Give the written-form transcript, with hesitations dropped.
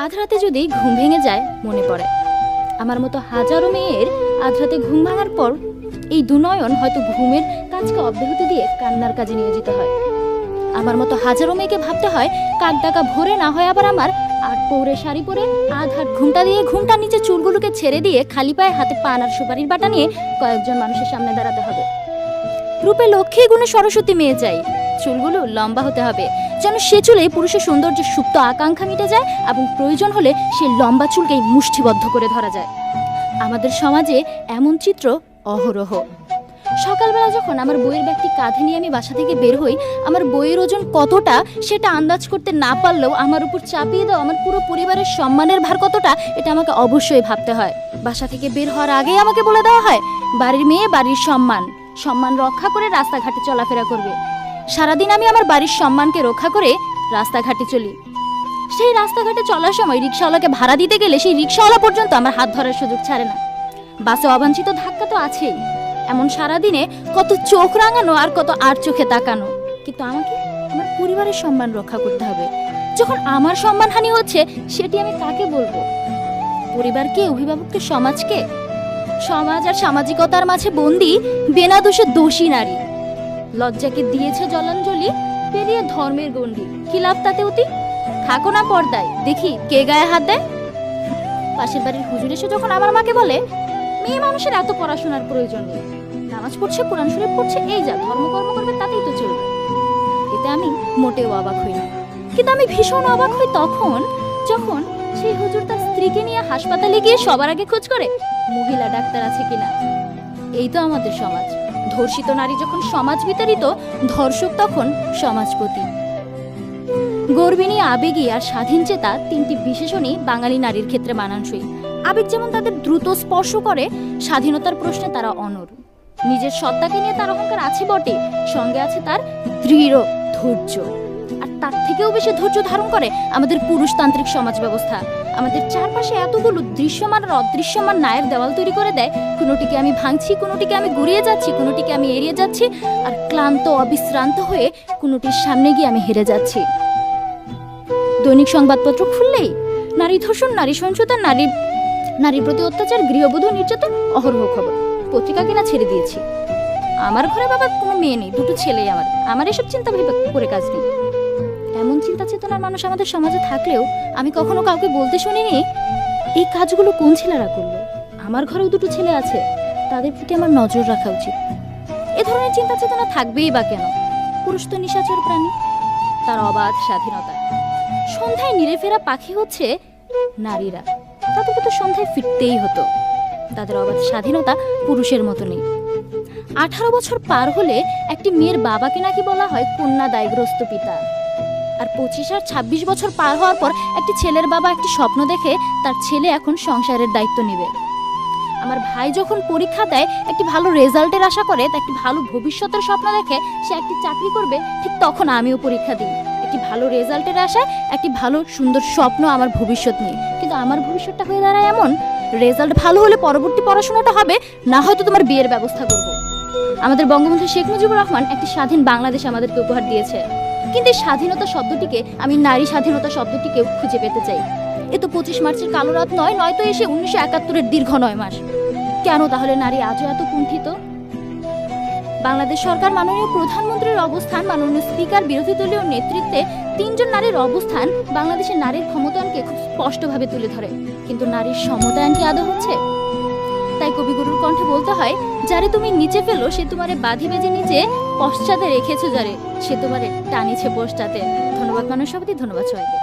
আধ রাতে যদি ঘুম ভেঙে যায় মনে পড়ে আমার মতো হাজারো মেয়ের আধ রাতে ঘুম ভাঙার পর এই দুনয়ন হয়তো ঘুমের কাজকে অব্যাহতি দিয়ে কান্নার কাজে নিয়োজিত হয়। আমার মতো হাজারো মেয়েকে ভাবতে হয় কাক ডাকা ভোরে না হয় আবার আমার আট পৌরে শাড়ি পরে আধ হাত ঘুমটা দিয়ে ঘুমটার নিচে চুলগুলোকে ছেড়ে দিয়ে খালি পায়ে হাতে পান আর সুপারির বাটা নিয়ে কয়েকজন মানুষের সামনে দাঁড়াতে হবে। রূপে লক্ষ্মী গুণে সরস্বতী মেয়ে চাই, চুলগুলো লম্বা হতে হবে যেন সে চুলে পুরুষের সৌন্দর্যের সুপ্ত আকাঙ্ক্ষা মিটে যায় এবং প্রয়োজন হলে সে লম্বা চুলকেই মুষ্টিবদ্ধ করে ধরা যায়। আমাদের সমাজে এমন চিত্র অহরহ। সকালবেলা যখন আমার বইয়ের ব্যাগটি কাঁধে নিয়ে আমি বাসা থেকে বের হই, আমার বইয়ের ওজন কতটা সেটা আন্দাজ করতে না পারলেও আমার উপর চাপিয়ে দাও আমার পুরো পরিবারের সম্মানের ভার কতটা এটা আমাকে অবশ্যই ভাবতে হয়। বাসা থেকে বের হওয়ার আগেই আমাকে বলে দেওয়া হয় বাড়ির মেয়ে বাড়ির সম্মান রক্ষা করে রাস্তাঘাটে চলাফেরা করবে। সারাদিন আমি আমার বাড়ির সম্মানকে রক্ষা করে রাস্তাঘাটে চলি। সেই রাস্তাঘাটে চলার সময় রিক্সাওয়ালাকে ভাড়া দিতে গেলে সেই রিক্সাওয়ালা পর্যন্ত আমার হাত ধরার সুযোগ ছাড়ে না। বাসে অবাঞ্ছিত ধাক্কা তো আছেই, এমন সারাদিনে কত চোখ রাঙানো আর কত আর চোখে তাকানো। কিন্তু আমাকে আমার পরিবারের সম্মান রক্ষা করতে হবে। যখন আমার সম্মানহানি হচ্ছে সেটি আমি কাকে বলবো? পরিবারকে, অভিভাবককে, সমাজকে? সমাজ আর সামাজিকতার মাঝে বন্দি বেনা দোষে দোষী নারী। লজ্জাকে দিয়েছে জলাঞ্জলি, পেরিয়ে ধর্মের গণ্ডি। কি লাভ তাতে অতি? থাকো না পর্দায়, দেখি কে গায়ে হাত দেয়। পাশের বাড়ির হুজুর এসে যখন আমার মাকে বলে মেয়ে মানুষের এত পড়াশোনার প্রয়োজন নেই, নামাজ পড়ছে, কোরআন শরীফ পড়ছে, এই যা ধর্মকর্ম করবে তাতেই তো চলবে, এতে আমি মোটেও অবাক হই না। কিন্তু আমি ভীষণ অবাক হই তখন যখন সেই হুজুর তার স্ত্রীকে নিয়ে হাসপাতালে গিয়ে সবার আগে খোঁজ করে মহিলা ডাক্তার আছে কিনা। এই তো আমাদের সমাজ। ধর্ষিত নারী যখন সমাজ বিতাড়িত, ধর্ষক তখন সমাজপতি। গর্বিণী, আবেগী আর স্বাধীন চেতা তিনটি বিশেষণই বাঙালি নারীর ক্ষেত্রে মানানসই। আবেগ যেমন তাদের দ্রুত স্পর্শ করে, স্বাধীনতার প্রশ্নে তারা অনড়। নিজের সত্তাকে নিয়ে তার অহংকার আছে বটে, সঙ্গে আছে তার দৃঢ় ধৈর্য। আর তার থেকেও বেশি ধৈর্য ধারণ করে আমাদের পুরুষতান্ত্রিক সমাজ ব্যবস্থা। আমাদের চারপাশে এতগুলো দৃশ্যমান আর অদৃশ্যমান নায়ের দেওয়াল তৈরি করে দেয়, কোনোটিকে আমি ভাঙছি, কোনোটিকে আমি গুড়িয়ে যাচ্ছি, কোনোটিকে আমি এড়িয়ে যাচ্ছি, আর ক্লান্ত অবিশ্রান্ত হয়ে কোনোটির সামনে গিয়ে আমি হেরে যাচ্ছি। দৈনিক সংবাদপত্র খুললেই নারী ধর্ষণ, নারী সহিংসতা, নারীর প্রতি অত্যাচার, গৃহবধূ নির্যাতন, অহরহ খবর। পত্রিকা কিনা ছেড়ে দিয়েছি। আমার ঘরে বাবা কোনো মেয়ে নেই, দুটো ছেলেই আমার এসব চিন্তা ভেবে করে কাজ নেই। এমন চিন্তা চেতনার মানুষ আমাদের সমাজে থাকলেও আমি কখনো কাউকে বলতে শুনিনি এই কাজগুলো কোন ছেলেরা করলো। আমার ঘরেও দুটো ছেলে আছে, তাদের প্রতি আমার নজর রাখা উচিত। এ ধরনের চিন্তা চেতনা থাকবেই বা কেন? পুরুষ তো নিশাচর প্রাণী, তার অবাধ স্বাধীনতা। সন্ধ্যায় নিরে ফেরা পাখি হচ্ছে নারীরা, তাদেরকে তো সন্ধ্যায় ফিরতেই হতো। তাদের অবাধ স্বাধীনতা পুরুষের মতো নেই। 18 বছর পার হলে একটি মেয়ের বাবাকে নাকি বলা হয় কন্যা দায়গ্রস্ত পিতা। আর 25 আর 26 বছর পার হওয়ার পর একটি ছেলের বাবা একটি স্বপ্ন দেখে তার ছেলে এখন সংসারের দায়িত্ব নেবে। আমার ভাই যখন পরীক্ষা দেয়, একটি ভালো রেজাল্টের আশা করে, একটি ভালো ভবিষ্যতের স্বপ্ন দেখে সে একটি চাকরি করবে, ঠিক তখন আমিও পরীক্ষা দিই একটি ভালো রেজাল্টের আশায়, একটি ভালো সুন্দর স্বপ্ন আমার ভবিষ্যৎ নিয়ে। কিন্তু আমার ভবিষ্যৎটা হয়ে দাঁড়ায় এমন, রেজাল্ট ভালো হলে পরবর্তী পড়াশোনাটা হবে, না হয়তো তোমার বিয়ের ব্যবস্থা করব। আমাদের বঙ্গবন্ধু শেখ মুজিবুর রহমান একটি স্বাধীন বাংলাদেশ আমাদেরকে উপহার দিয়েছে, কিন্তু এই স্বাধীনতা শব্দটিকে আমি নারী স্বাধীনতা শব্দটিকেও খুঁজে পেতে চাই। এ তো 25 মার্চের কালো রাত নয়, নয়তো এসে 1971-এর দীর্ঘ 9 মাস। কেন তাহলে নারী আজও এত কুণ্ঠিত? বাংলাদেশ সরকার, মাননীয় প্রধানমন্ত্রীর অবস্থান, মাননীয় স্পিকার, বিরোধী দলীয় নেতৃত্বে 3 জন নারীর অবস্থান বাংলাদেশের নারীর ক্ষমতায়নকে খুব স্পষ্টভাবে তুলে ধরে। কিন্তু নারীর সমতায়ন কি আদৌ হচ্ছে? তাই কবিগুরুর কণ্ঠে বলতে হয়, যারে তুমি নিচে ফেলো সে তোমারে বাঁধি বেজে নিচে, পশ্চাতে রেখেছো যারে সে তোমারে টানিছে পশ্চাতে। ধন্যবাদ মাননীয় সভাপতি, ধন্যবাদ সবাইকে।